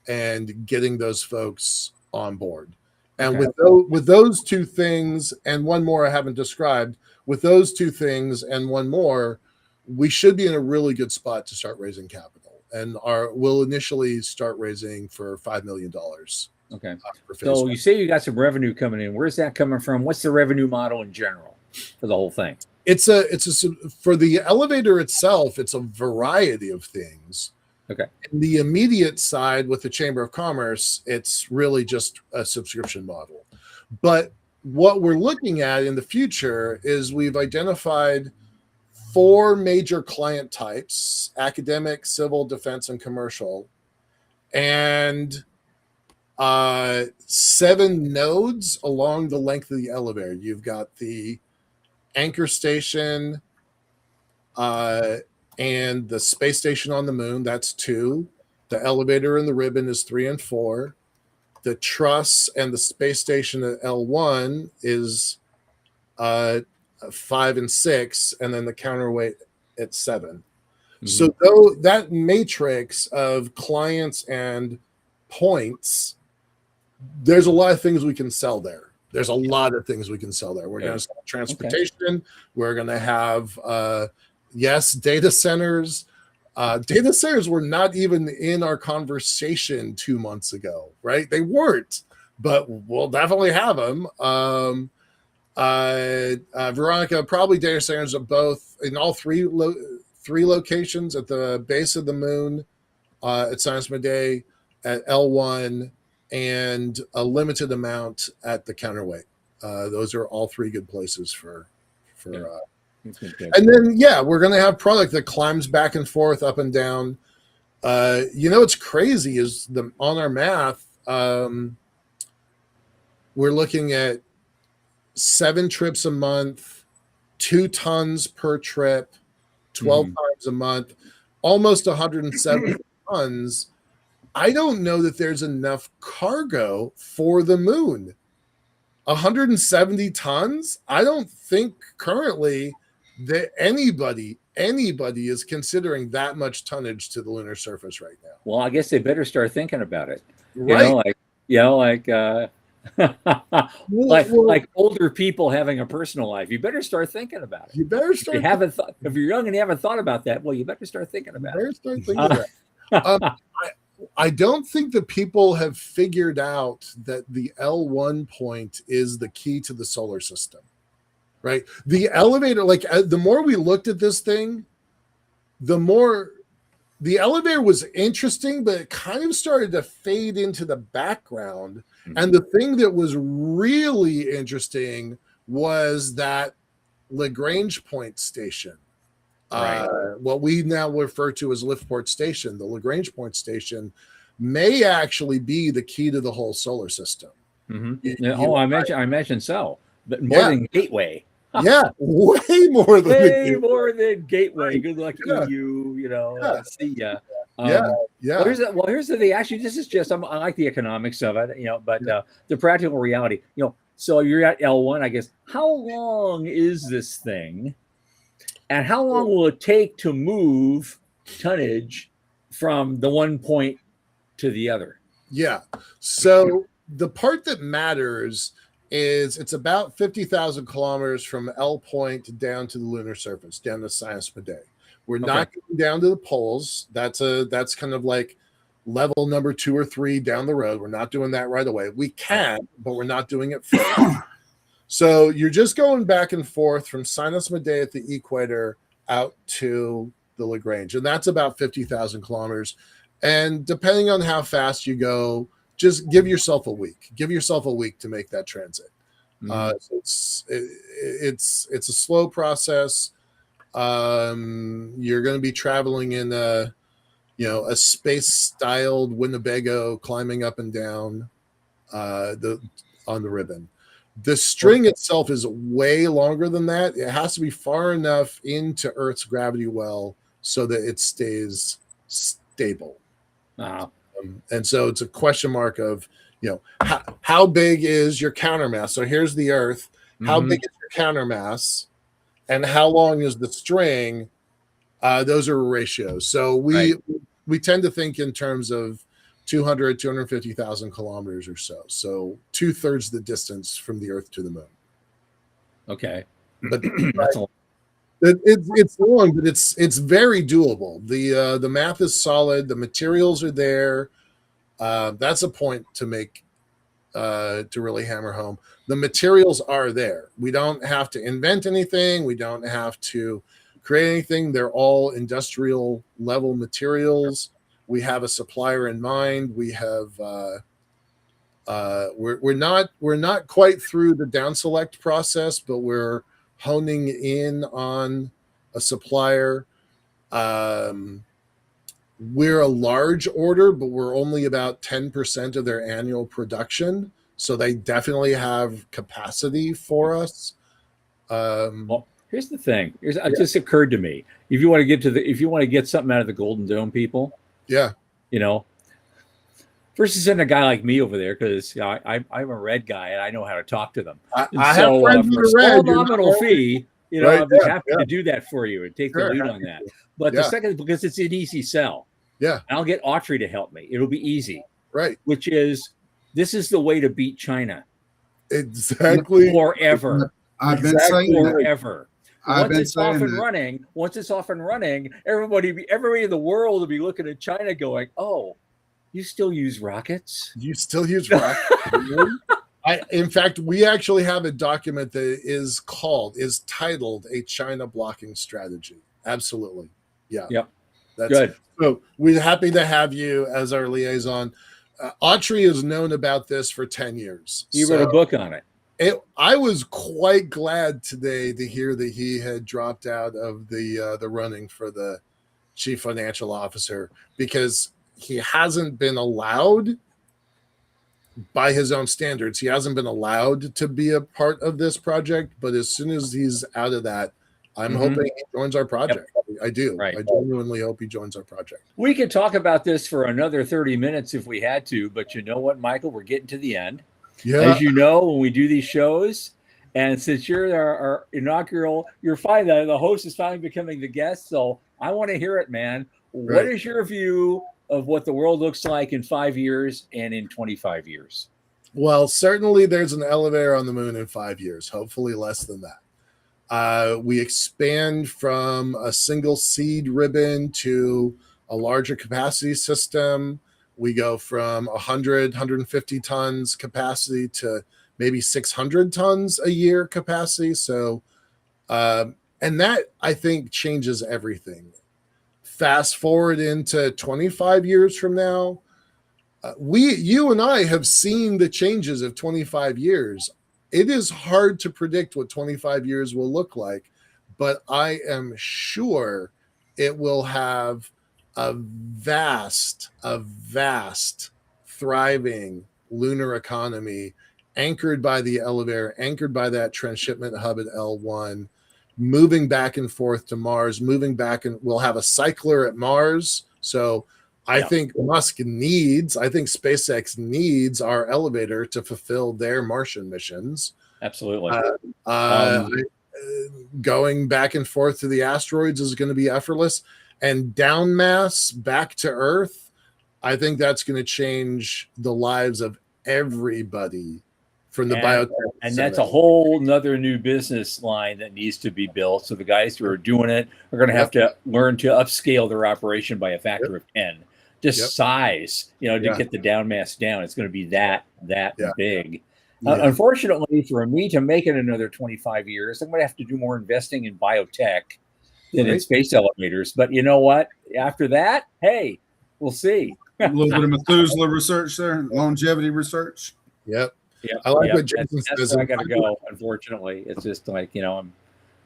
and getting those folks on board. And with those 2 things and one more I haven't described, with those 2 things and one more, we should be in a really good spot to start raising capital. And we'll initially start raising for $5 million. Okay. So you say you got some revenue coming in. Where's that coming from? What's the revenue model in general for the whole thing? It's for the elevator itself, it's a variety of things. Okay. In the immediate side with the Chamber of Commerce, it's really just a subscription model. But what we're looking at in the future is we've identified 4 major client types: academic, civil, defense, and commercial, and 7 nodes along the length of the elevator. You've got the anchor station and the space station on the moon. That's 2. The elevator and the ribbon is 3 and 4. The truss and the space station at L1 is 5 and 6, and then the counterweight at 7. Mm-hmm. So though that matrix of clients and points, there's a lot of things we can sell there. There's a lot of things we can sell there. We're going to sell transportation. Okay. We're going to have, yes, data centers. Data centers were not even in our conversation 2 months ago, right? They weren't, but we'll definitely have them. Veronica, probably data centers are both in all 3 locations: at the base of the moon, at Science Midday, at L1, and a limited amount at the counterweight. Those are all 3 good places for and then, yeah, we're going to have product that climbs back and forth, up and down. What's crazy is on our math, we're looking at 7 trips a month, 2 tons per trip, 12 times a month, almost 170 tons. I don't know that there's enough cargo for the moon. 170 tons? I don't think currently that anybody is considering that much tonnage to the lunar surface right now. Well, I guess they better start thinking about it. Right. Like older people having a personal life. You better start thinking about it. You better start. If you're young and you haven't thought about that, well, you better start thinking about it. I don't think that people have figured out that the L1 point is the key to the solar system, right? The elevator, the more we looked at this thing, the more the elevator was interesting, but it kind of started to fade into the background. Mm-hmm. And the thing that was really interesting was that Lagrange point station. Right. What we now refer to as LiftPort Station, the Lagrange point station, may actually be the key to the whole solar system. Mm-hmm. I mentioned so, but more than Gateway. Yeah, way more than Gateway. Good luck, EU. See ya. Yeah. Well, here's the thing. Actually, this is just I like the economics of it, but the practical reality. So you're at L1, I guess. How long is this thing? And how long will it take to move tonnage from the one point to the other? Yeah. So the part that matters is it's about 50,000 kilometers from L point down to the lunar surface, down to Science Midday. We're not going down to the poles. That's kind of like level number 2 or 3 down the road. We're not doing that right away. We can, but we're not doing it first. So you're just going back and forth from Sinus Midday at the equator out to the Lagrange, and that's about 50,000 kilometers. And depending on how fast you go, just give yourself a week. Give yourself a week to make that transit. Mm-hmm. It's a slow process. You're going to be traveling in a space-styled Winnebago, climbing up and down on the ribbon. The string itself is way longer than that. It has to be far enough into Earth's gravity well so that it stays stable. And so it's a question mark of, how big is your countermass? So here's the Earth. How big is your countermass? And how long is the string? Those are ratios. So we tend to think in terms of 250,000 kilometers or so. So 2/3 the distance from the Earth to the moon. Okay. But it's long, but it's very doable. The math is solid. The materials are there. That's a point to make, to really hammer home. The materials are there. We don't have to invent anything. We don't have to create anything. They're all industrial level materials. We have a supplier in mind. We have we're not quite through the down select process, but we're honing in on a supplier. We're a large order, but we're only about 10% of their annual production. So they definitely have capacity for us. Well, here's the thing. It just occurred to me. If you want to get something out of the Golden Dome people, Yeah. you know, versus sending a guy like me over there, because I'm a red guy and I know how to talk to them. I And have so friends for that a are small red, you're not nominal wrong. fee, Right, I'd be yeah, happy to do that for you and take the Sure, lead happy on that. to. But the Yeah. second, because it's an easy sell, Yeah. I'll get Autry to help me. It'll be easy, Right. which is this is the way to beat China Exactly. forever. I've been Exactly. saying that. Forever. I've Once been it's off saying and that. running, everybody in the world will be looking at China going, "Oh, you still use rockets?" You still use rock. In fact, we actually have a document that is titled a China blocking strategy. Absolutely. Yeah. Yep. That's Good. So we're happy to have you as our liaison. Autry has known about this for 10 years. He wrote a book on it. I was quite glad today to hear that he had dropped out of the running for the chief financial officer, because he hasn't been allowed, by his own standards, he hasn't been allowed to be a part of this project. But as soon as he's out of that, I'm hoping he joins our project. Yep. I do. Right. I genuinely hope he joins our project. We could talk about this for another 30 minutes if we had to, but you know what, Michael? We're getting to the end. Yeah. As you know, when we do these shows, and since you're our inaugural, you're fine. The host is finally becoming the guest. So I want to hear it, man. What is your view of what the world looks like in 5 years and in 25 years? Well, certainly there's an elevator on the moon in 5 years, hopefully less than that. We expand from a single seed ribbon to a larger capacity system. We go from 100, 150 tons capacity to maybe 600 tons a year capacity. So, and that, I think, changes everything. Fast forward into 25 years from now, you and I have seen the changes of 25 years. It is hard to predict what 25 years will look like, but I am sure it will have a vast, thriving lunar economy, anchored by the elevator, anchored by that transshipment hub at L1, moving back and forth to Mars, we'll have a cycler at Mars. So I think SpaceX needs our elevator to fulfill their Martian missions. Absolutely. Going back and forth to the asteroids is going to be effortless, and down mass back to Earth, I think that's going to change the lives of everybody from the biotech. And that's a whole nother new business line that needs to be built. So the guys who are doing it are going to have to learn to upscale their operation by a factor of 10. Just size, to get the down mass down. It's going to be that big. Unfortunately, for me to make it another 25 years, I'm going to have to do more investing in biotech than in space elevators. But you know what? After that, hey, we'll see. A little bit of Methuselah research there, longevity research. Yep. Yeah, I like what Jason says. That's where I got to go. Unfortunately, it's just like I'm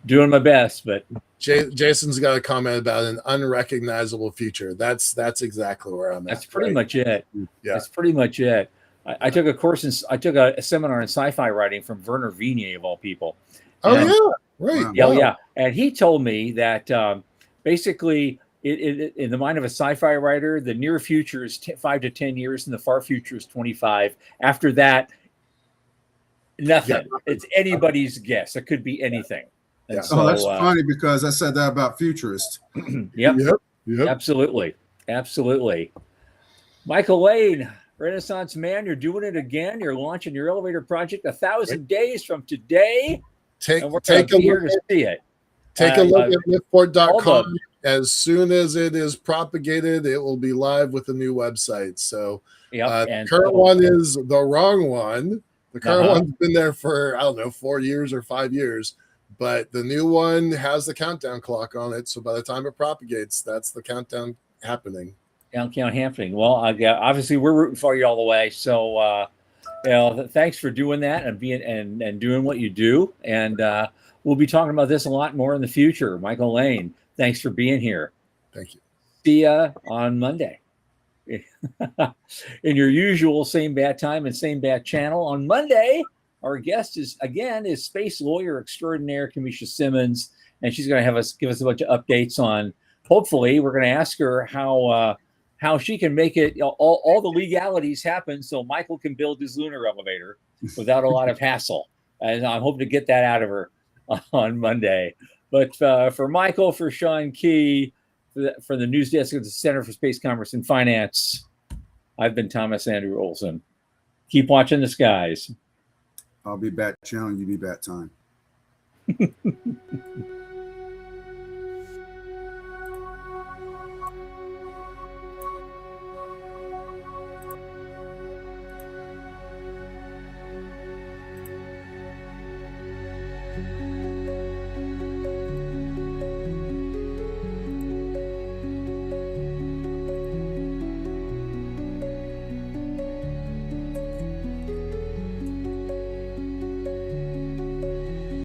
doing my best, but Jason's got a comment about an unrecognizable future. That's exactly where I'm at. That's pretty much it. Yeah, that's pretty much it. I took a seminar in sci-fi writing from Werner Vigne, of all people. Right. Yeah. And he told me that basically, in the mind of a sci-fi writer, the near future is 5 to 10 years, and the far future is 25. After that, nothing. It's anybody's guess. It could be anything. And so, that's funny because I said that about futurists. Yep. Absolutely. Michael Laine, Renaissance man, you're doing it again. You're launching your elevator project 1,000 days from today. Take a look to see it. Take a look at LiftPort.com. As soon as it is propagated, it will be live with a new website. So the current one is the wrong one. The current one's been there for, 4 years or 5 years. But the new one has the countdown clock on it. So by the time it propagates, that's the countdown happening. Downtown Hampton. Well, obviously we're rooting for you all the way. So, thanks for doing that and being and doing what you do. And we'll be talking about this a lot more in the future. Michael Laine, thanks for being here. Thank you. See ya on Monday. In your usual same bad time and same bad channel on Monday, our guest is space lawyer extraordinaire Kamisha Simmons, and she's going to give us a bunch of updates on. Hopefully, we're going to ask her how she can make it all the legalities happen so Michael can build his lunar elevator without a lot of hassle. And I'm hoping to get that out of her on Monday. But for Michael, for Sean Key, for the news desk at the Center for Space Commerce and Finance, I've been Thomas Andrew Olson. Keep watching the skies. I'll be bat channel, you be bat time.